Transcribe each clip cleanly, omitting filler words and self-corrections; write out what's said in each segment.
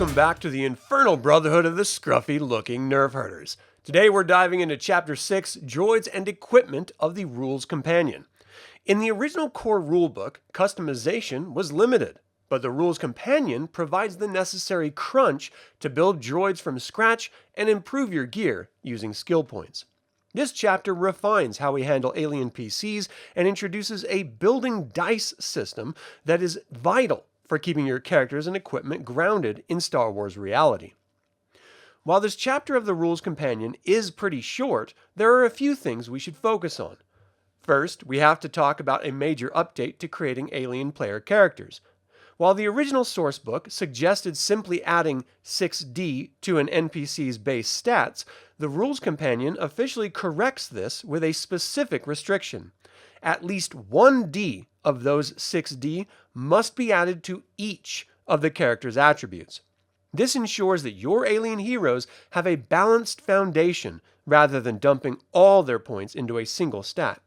Welcome back to the Infernal Brotherhood of the scruffy-looking Nerf herders. Today we're diving into Chapter 6, Droids and Equipment of the Rules Companion. In the original core rulebook, customization was limited, but the Rules Companion provides the necessary crunch to build droids from scratch and improve your gear using skill points. This chapter refines how we handle alien PCs and introduces a building dice system that is vital for keeping your characters and equipment grounded in Star Wars reality. While this chapter of the Rules Companion is pretty short, there are a few things we should focus on. First, we have to talk about a major update to creating alien player characters. While the original sourcebook suggested simply adding 6D to an NPC's base stats, the Rules Companion officially corrects this with a specific restriction. At least 1D of those 6D must be added to each of the character's attributes. This ensures that your alien heroes have a balanced foundation rather than dumping all their points into a single stat.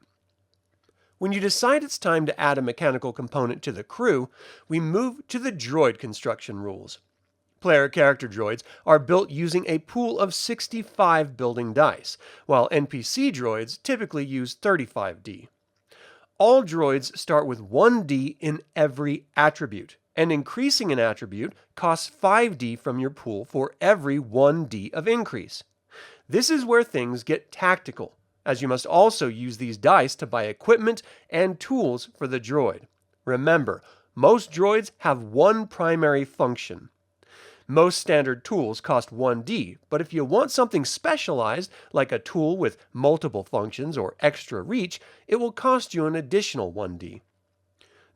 When you decide it's time to add a mechanical component to the crew, we move to the droid construction rules. Player character droids are built using a pool of 65 building dice, while NPC droids typically use 35D. All droids start with 1D in every attribute, and increasing an attribute costs 5D from your pool for every 1D of increase. This is where things get tactical, as you must also use these dice to buy equipment and tools for the droid. Remember, most droids have one primary function. Most standard tools cost 1D, but if you want something specialized, like a tool with multiple functions or extra reach, it will cost you an additional 1D.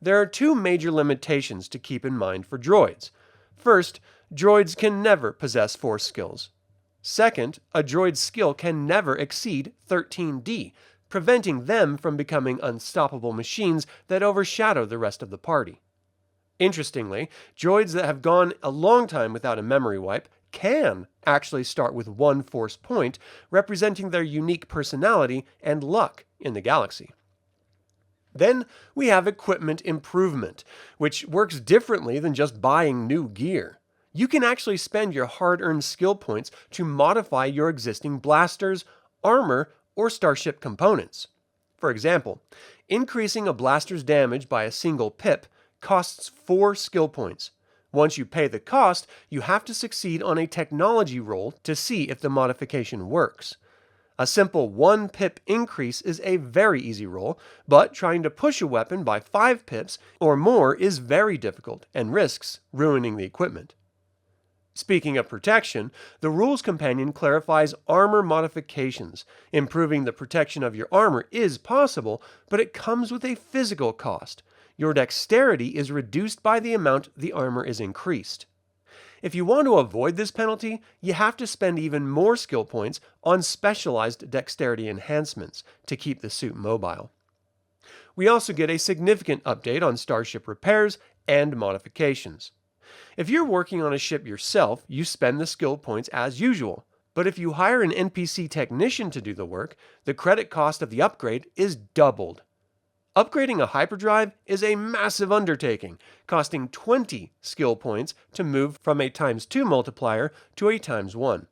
There are two major limitations to keep in mind for droids. First, droids can never possess force skills. Second, a droid's skill can never exceed 13D, preventing them from becoming unstoppable machines that overshadow the rest of the party. Interestingly, droids that have gone a long time without a memory wipe can actually start with one force point, representing their unique personality and luck in the galaxy. Then we have equipment improvement, which works differently than just buying new gear. You can actually spend your hard-earned skill points to modify your existing blasters, armor, or starship components. For example, increasing a blaster's damage by a single pip costs 4 skill points. Once you pay the cost, you have to succeed on a technology roll to see if the modification works. A simple 1 pip increase is a very easy roll, but trying to push a weapon by 5 pips or more is very difficult and risks ruining the equipment. Speaking of protection, the Rules Companion clarifies armor modifications. Improving the protection of your armor is possible, but it comes with a physical cost. Your dexterity is reduced by the amount the armor is increased. If you want to avoid this penalty, you have to spend even more skill points on specialized dexterity enhancements to keep the suit mobile. We also get a significant update on starship repairs and modifications. If you're working on a ship yourself, you spend the skill points as usual. But if you hire an NPC technician to do the work, the credit cost of the upgrade is doubled. Upgrading a hyperdrive is a massive undertaking, costing 20 skill points to move from a ×2 multiplier to a ×1.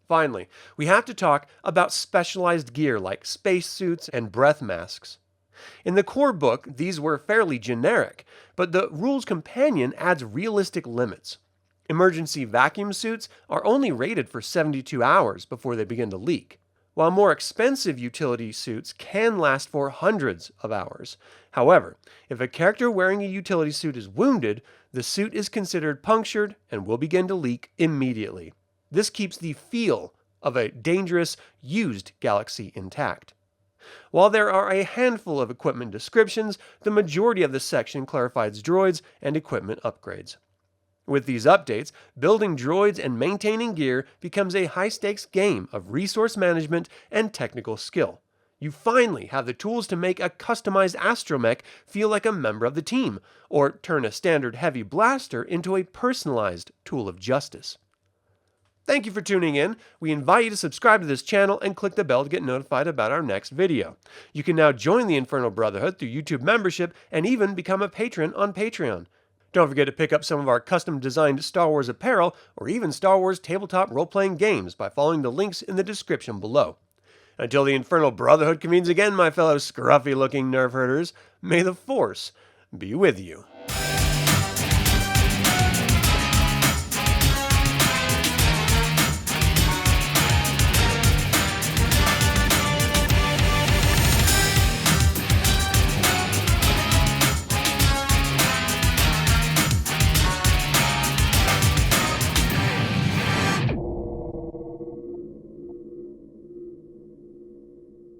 Finally, we have to talk about specialized gear like spacesuits and breath masks. In the core book, these were fairly generic, but the Rules Companion adds realistic limits. Emergency vacuum suits are only rated for 72 hours before they begin to leak, while more expensive utility suits can last for hundreds of hours. However, if a character wearing a utility suit is wounded, the suit is considered punctured and will begin to leak immediately. This keeps the feel of a dangerous, used galaxy intact. While there are a handful of equipment descriptions, the majority of the section clarifies droids and equipment upgrades. With these updates, building droids and maintaining gear becomes a high-stakes game of resource management and technical skill. You finally have the tools to make a customized astromech feel like a member of the team, or turn a standard heavy blaster into a personalized tool of justice. Thank you for tuning in. We invite you to subscribe to this channel and click the bell to get notified about our next video. You can now join the Infernal Brotherhood through YouTube membership and even become a patron on Patreon. Don't forget to pick up some of our custom-designed Star Wars apparel or even Star Wars tabletop role-playing games by following the links in the description below. Until the Infernal Brotherhood convenes again, my fellow scruffy-looking nerf herders, may the Force be with you.